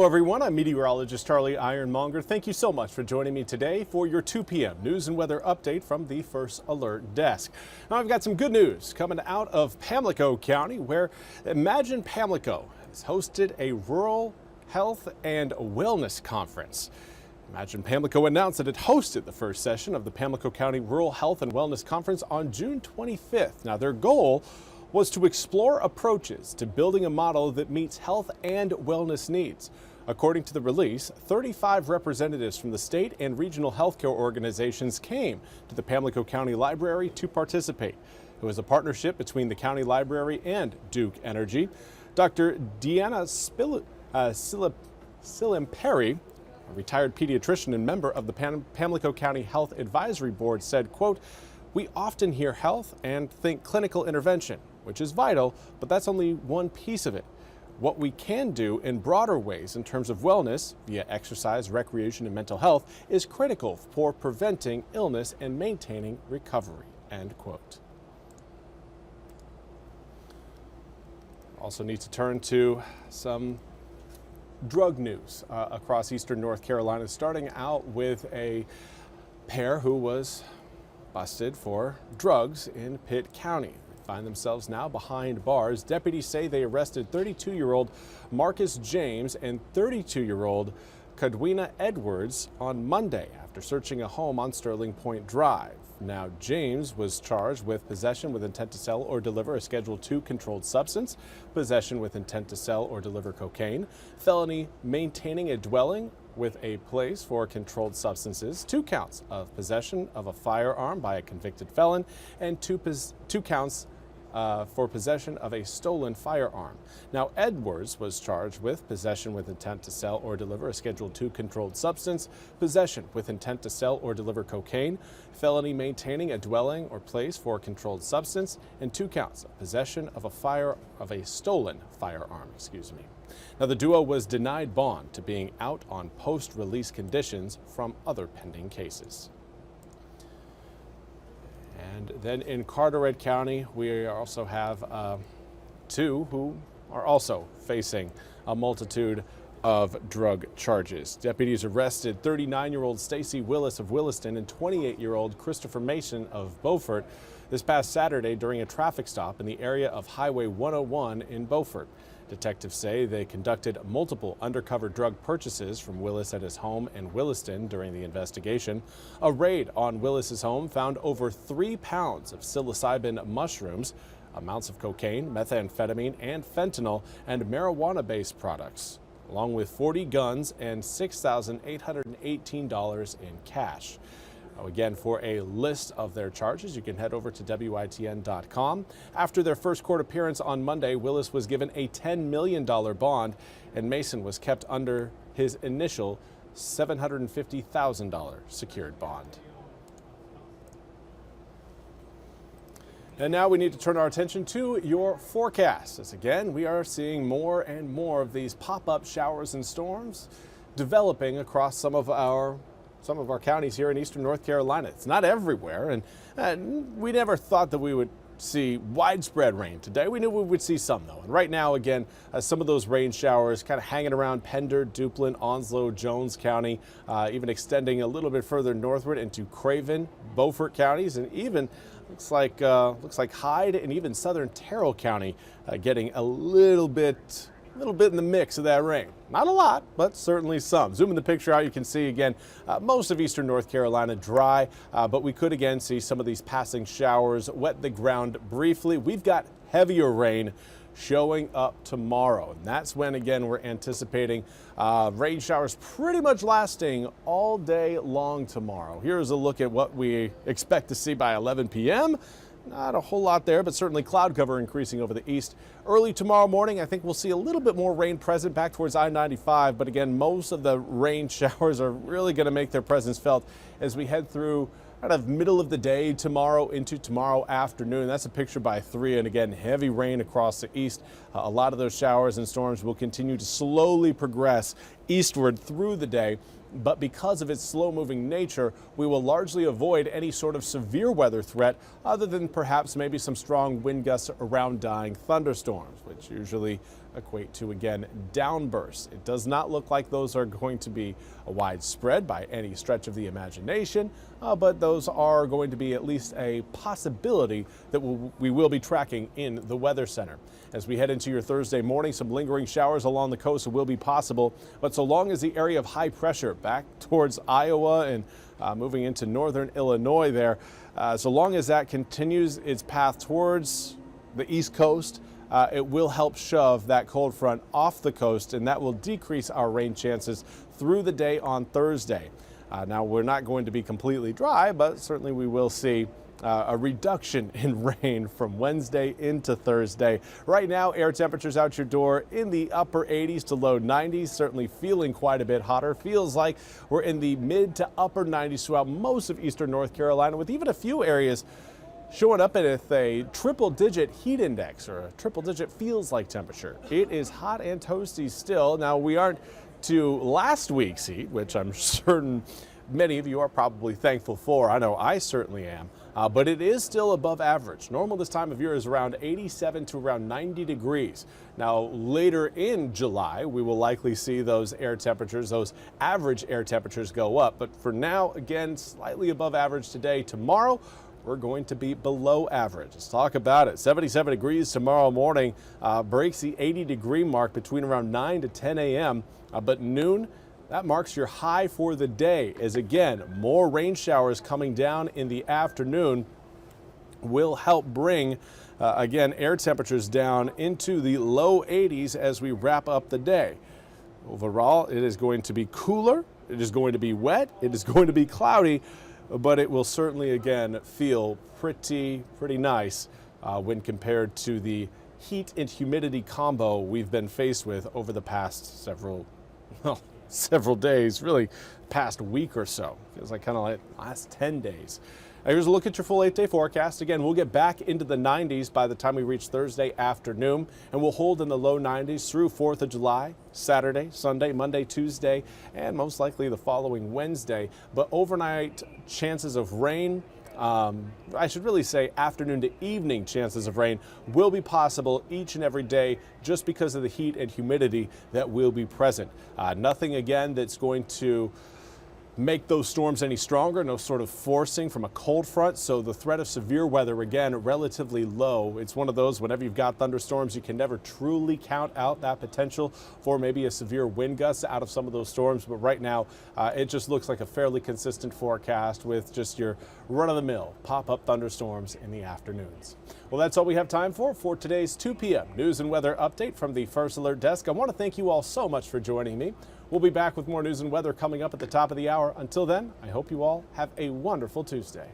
Hello everyone, I'm meteorologist Charlie Ironmonger. Thank you so much for joining me today for your 2 p.m. news and weather update from the First Alert Desk. Now I've got some good news coming out of Pamlico County, where Imagine Pamlico has hosted a rural health and wellness conference. Imagine Pamlico announced that it hosted the first session of the Pamlico County Rural Health and Wellness Conference on June 25th. Now their goal was to explore approaches to building a model that meets health and wellness needs. According to the release, 35 representatives from the state and regional healthcare organizations came to the Pamlico County Library to participate. It was a partnership between the county library and Duke Energy. Dr. Deanna Silimperi, a retired pediatrician and member of the Pamlico County Health Advisory Board, said, quote, "We often hear health and think clinical intervention, which is vital, but that's only one piece of it. What we can do in broader ways in terms of wellness via exercise, recreation, and mental health is critical for preventing illness and maintaining recovery," end quote. Also need to turn to some drug news across eastern North Carolina, starting out with a pair who was busted for drugs in Pitt County. Find themselves now behind bars. Deputies say they arrested 32-year-old Marcus James and 32-year-old Kadwina Edwards on Monday after searching a home on Sterling Point Drive. Now, James was charged with possession with intent to sell or deliver a Schedule II controlled substance, possession with intent to sell or deliver cocaine, felony maintaining a dwelling with a place for controlled substances, 2 counts of possession of a firearm by a convicted felon, and two counts for possession of a stolen firearm. Now, Edwards was charged with possession with intent to sell or deliver a Schedule II controlled substance, possession with intent to sell or deliver cocaine, felony maintaining a dwelling or place for a controlled substance, and 2 counts of possession of a stolen firearm. Now, the duo was denied bond to being out on post-release conditions from other pending cases. And then in Carteret County, we also have 2 who are also facing a multitude of drug charges. Deputies arrested 39-year-old Stacy Willis of Williston and 28-year-old Christopher Mason of Beaufort this past Saturday during a traffic stop in the area of Highway 101 in Beaufort. Detectives say they conducted multiple undercover drug purchases from Willis at his home in Williston during the investigation. A raid on Willis's home found over 3 pounds of psilocybin mushrooms, amounts of cocaine, methamphetamine, and fentanyl, and marijuana-based products, along with 40 guns and $6,818 in cash. Again, for a list of their charges, you can head over to WITN.com. After their first court appearance on Monday, Willis was given a $10 million bond, and Mason was kept under his initial $750,000 secured bond. And now we need to turn our attention to your forecast, as again, we are seeing more and more of these pop-up showers and storms developing across some of our counties here in eastern North Carolina. It's not everywhere, and we never thought that we would see widespread rain today. We knew we would see some, though. And right now, again, some of those rain showers kind of hanging around Pender, Duplin, Onslow, Jones County, even extending a little bit further northward into Craven, Beaufort counties, and even looks like Hyde and even southern Terrell County getting a little bit in the mix of that rain. Not a lot, but certainly some. Zooming the picture out, you can see again most of eastern North Carolina dry, but we could again see some of these passing showers wet the ground briefly. We've got heavier rain showing up tomorrow, and that's when again we're anticipating rain showers pretty much lasting all day long tomorrow. Here's a look at what we expect to see by 11 p.m. Not a whole lot there, but certainly cloud cover increasing over the east. Early tomorrow morning, I think we'll see a little bit more rain present back towards I-95, but again, most of the rain showers are really going to make their presence felt as we head through kind of middle of the day tomorrow into tomorrow afternoon. That's a picture by 3, and again, heavy rain across the east. A lot of those showers and storms will continue to slowly progress eastward through the day. but because of its slow-moving nature, we will largely avoid any sort of severe weather threat other than perhaps maybe some strong wind gusts around dying thunderstorms, which usually equate to, again, downbursts. It does not look like those are going to be widespread by any stretch of the imagination, but those are going to be at least a possibility that we will be tracking in the Weather Center. As we head into your Thursday morning, some lingering showers along the coast will be possible, but so long as the area of high pressure back towards Iowa and moving into northern Illinois there, so long as that continues its path towards the East Coast, it will help shove that cold front off the coast, and that will decrease our rain chances through the day on Thursday. Now, we're not going to be completely dry, but certainly we will see a reduction in rain from Wednesday into Thursday. Right now, air temperatures out your door in the upper 80s to low 90s, certainly feeling quite a bit hotter. Feels like we're in the mid to upper 90s throughout most of eastern North Carolina, with even a few areas showing up at a triple-digit heat index, or a triple-digit feels like temperature. It is hot and toasty still. Now, we aren't to last week's heat, which I'm certain many of you are probably thankful for. I know I certainly am. But it is still above average. Normal this time of year is around 87 to around 90 degrees. Now, later in July, we will likely see those air temperatures, those average air temperatures go up. But for now, again, slightly above average today. Tomorrow, we're going to be below average. Let's talk about it. 77 degrees tomorrow morning, breaks the 80-degree mark between around 9 to 10 a.m. But noon, that marks your high for the day, as again, more rain showers coming down in the afternoon will help bring, again, air temperatures down into the low 80s as we wrap up the day. Overall, it is going to be cooler, it is going to be wet, it is going to be cloudy, but it will certainly, again, feel pretty nice when compared to the heat and humidity combo we've been faced with over the past several days, really past week or so. Feels like kind of like last 10 days. Now, here's a look at your full 8-day forecast. Again, we'll get back into the 90s by the time we reach Thursday afternoon, and we'll hold in the low 90s through 4th of July, Saturday, Sunday, Monday, Tuesday, and most likely the following Wednesday. But overnight chances of rain, I should really say afternoon to evening chances of rain will be possible each and every day just because of the heat and humidity that will be present. Nothing, again, that's going to make those storms any stronger, no sort of forcing from a cold front, so the threat of severe weather, again, relatively low. It's one of those, whenever you've got thunderstorms, you can never truly count out that potential for maybe a severe wind gust out of some of those storms, but right now it just looks like a fairly consistent forecast with just your run-of-the-mill pop-up thunderstorms in the afternoons. Well, that's all we have time for today's 2 p.m. news and weather update from the First Alert Desk. I want to thank you all so much for joining me. We'll be back with more news and weather coming up at the top of the hour. Until then, I hope you all have a wonderful Tuesday.